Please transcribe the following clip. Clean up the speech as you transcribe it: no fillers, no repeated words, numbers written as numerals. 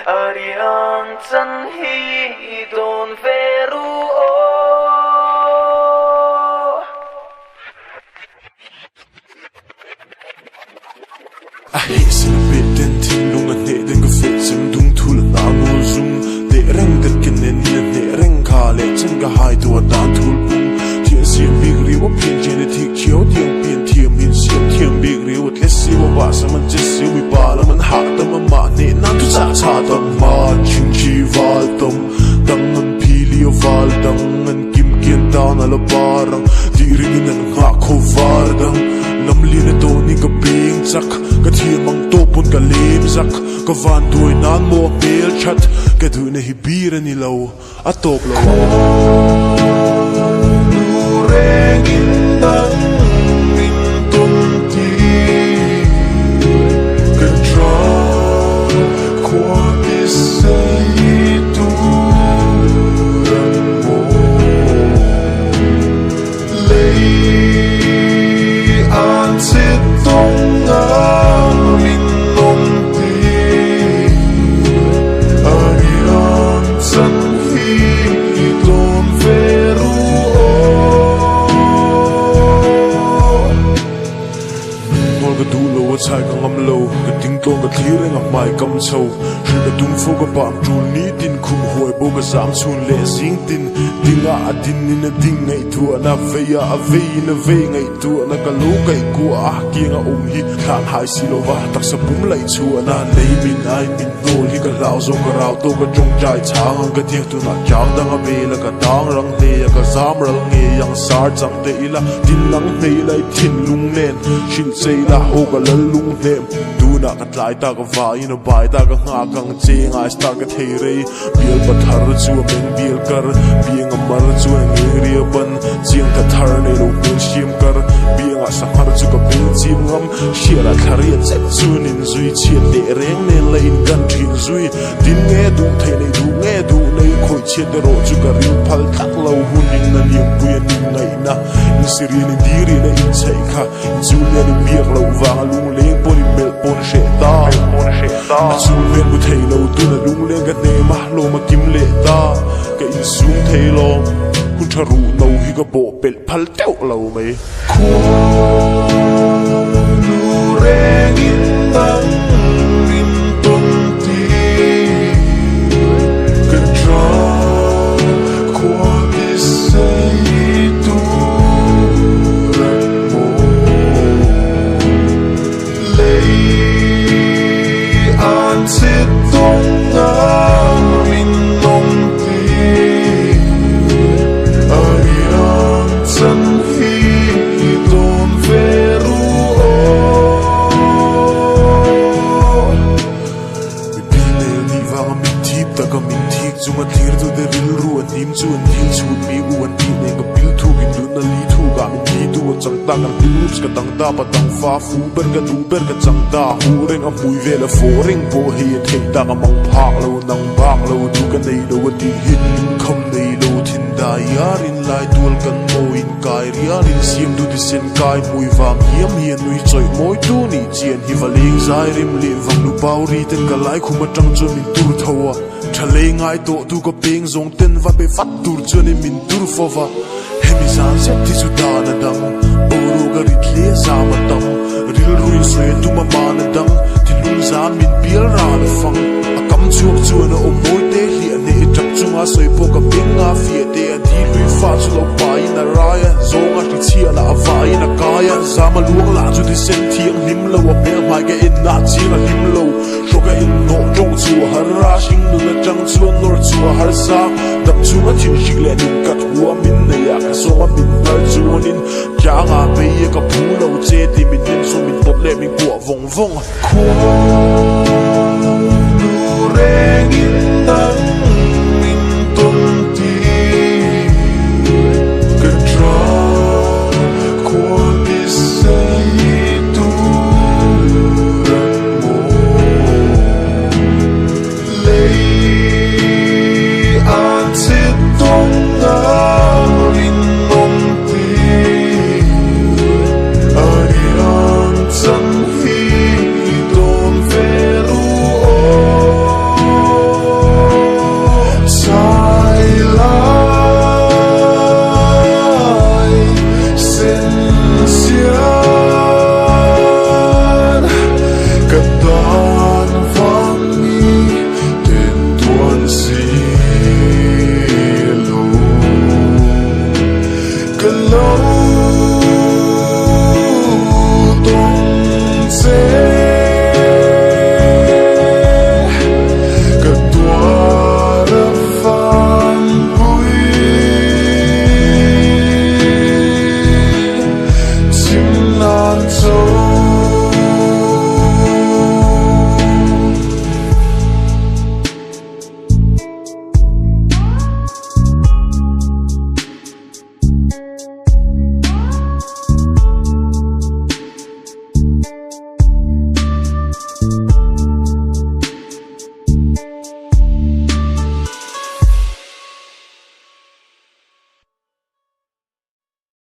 Ariang chân hi don veru o Ahi sin bit den tin lung a ne den gefit sem dung thul na mo zum de reng det ken nen ne reng kha le chen ga hai tu dan thul pum thia si big ri wo pin je ne thi khiao tiang pin thiam min siam thiam big ri wo tle si wo ba sa man je si wi ba la man ha ta ma ne na tu cha cha dam ma chin chi val tom dang an pili o val dang an kim kian da na la barang di ring nan nga kho var dang lam li na to ni ka ping chak ka thiam mang to pun ka lim zak ka van duai nan mo bel chat ka du na hi bir ni lo a top lo nu reng in dang min tum ti ka tra kwa is say tu ran mo lei an sit tong na min nom ti arian san hi don veru nol ka du lo wa chai ka ngam lo ka ting tong ka thlir nga mai kam chho shi ka tung fo ka pam tu ni tin khum hoi bo ka sam chun le sing tin dinga adin ni na ding ngai tu na ve ya ave na ve ngai tu na ka lo kai ku a ki nga hi khan hai si lo wa tak sa pum lai chu na le min ai min no hi ka lao zo ka rao to ka jong jai chang ka ti tu na chang dang a be la ka dang rang te ka zam rang nge yang sar chang te ila tin lang nei lai thin lung nen shin sei la ho ka la lung nem tu na ka tlai ta ka va in bai ta ka nga kang che nga sta ka thei re bial pa thar chu men bial kar biang amar chu nge ri ban chiang ka thar ne lo bil shim kar biang a sa har chu ka bil chim ngam shira thariat che chu nin zui chiat de reng ne lein kan thin zui din nge du thei nei du nge du nei khoi chiat de ro chu ka rin phal tak lo hunin na liam puyan ning ngai na in siri ni diri na in chei kha chu ne ni mir lo wa lung leng poni mel pon she ta a chu ven bu thei lo tu na lung leng ka ne ma lo ma kim le ta ka in sung thei lo hun tharu no hi ka bo pel phal teu lo mai nu reng in dang min tum ti ka tra kwa is say tu ran mo lei an sit tong na min nom ti arian san hi don veru o mi pile ni wa mi tip ta ka min thik chu ma thir tu de ril ru an nim chu an thil chu mi u an ti ne ka pil thu gin du na li thu ga mi ti tu chang ta kan loops ka tang ta pa tang fa fu ber ka du ber ka chang ta hu reng a mui ve la fo ring bo hi thei ta ka mang phak lo nang bak lo du ka nei lo ti hin khom nei lo thin da yarin lai tual kan mo in kai riarin sim du di sen kai mui wang hiam hian nui choi moi tu ni chian hi valing zai rim le wang lu pau ri ten ka lai khuma tang chu min tur thawa thale ngai to tu ko ping zong ten va pe fat tur chu ni min tur fova hemi san se ti su da na dang boru ga ri tle za ma tam ril rui swe tu ma ma na dang ti lung za min bial ra na fang a kam chuak chu na o moi te hi ane chak chunga soi po ka ping nga fie te a di lui fa chu lo pai na raya zonga ti chia la avai na kaya za ma luang la chu ti sen thiang nim lo a pe mai ga in na chi na lim lo sho ka in no jong chu har ra sing nu na chang chuan nor chu har sa dap chu ma thin shik le nim kat huwa min na ya ka so ma min nar chuan in kya nga pe ye ka phu lo che ti min nim so min pot le min kwa vong vong nu reng in dang min tum ti ka tra kwa is say tu ran mo lei an sit tong na min nom ti arian cái lâu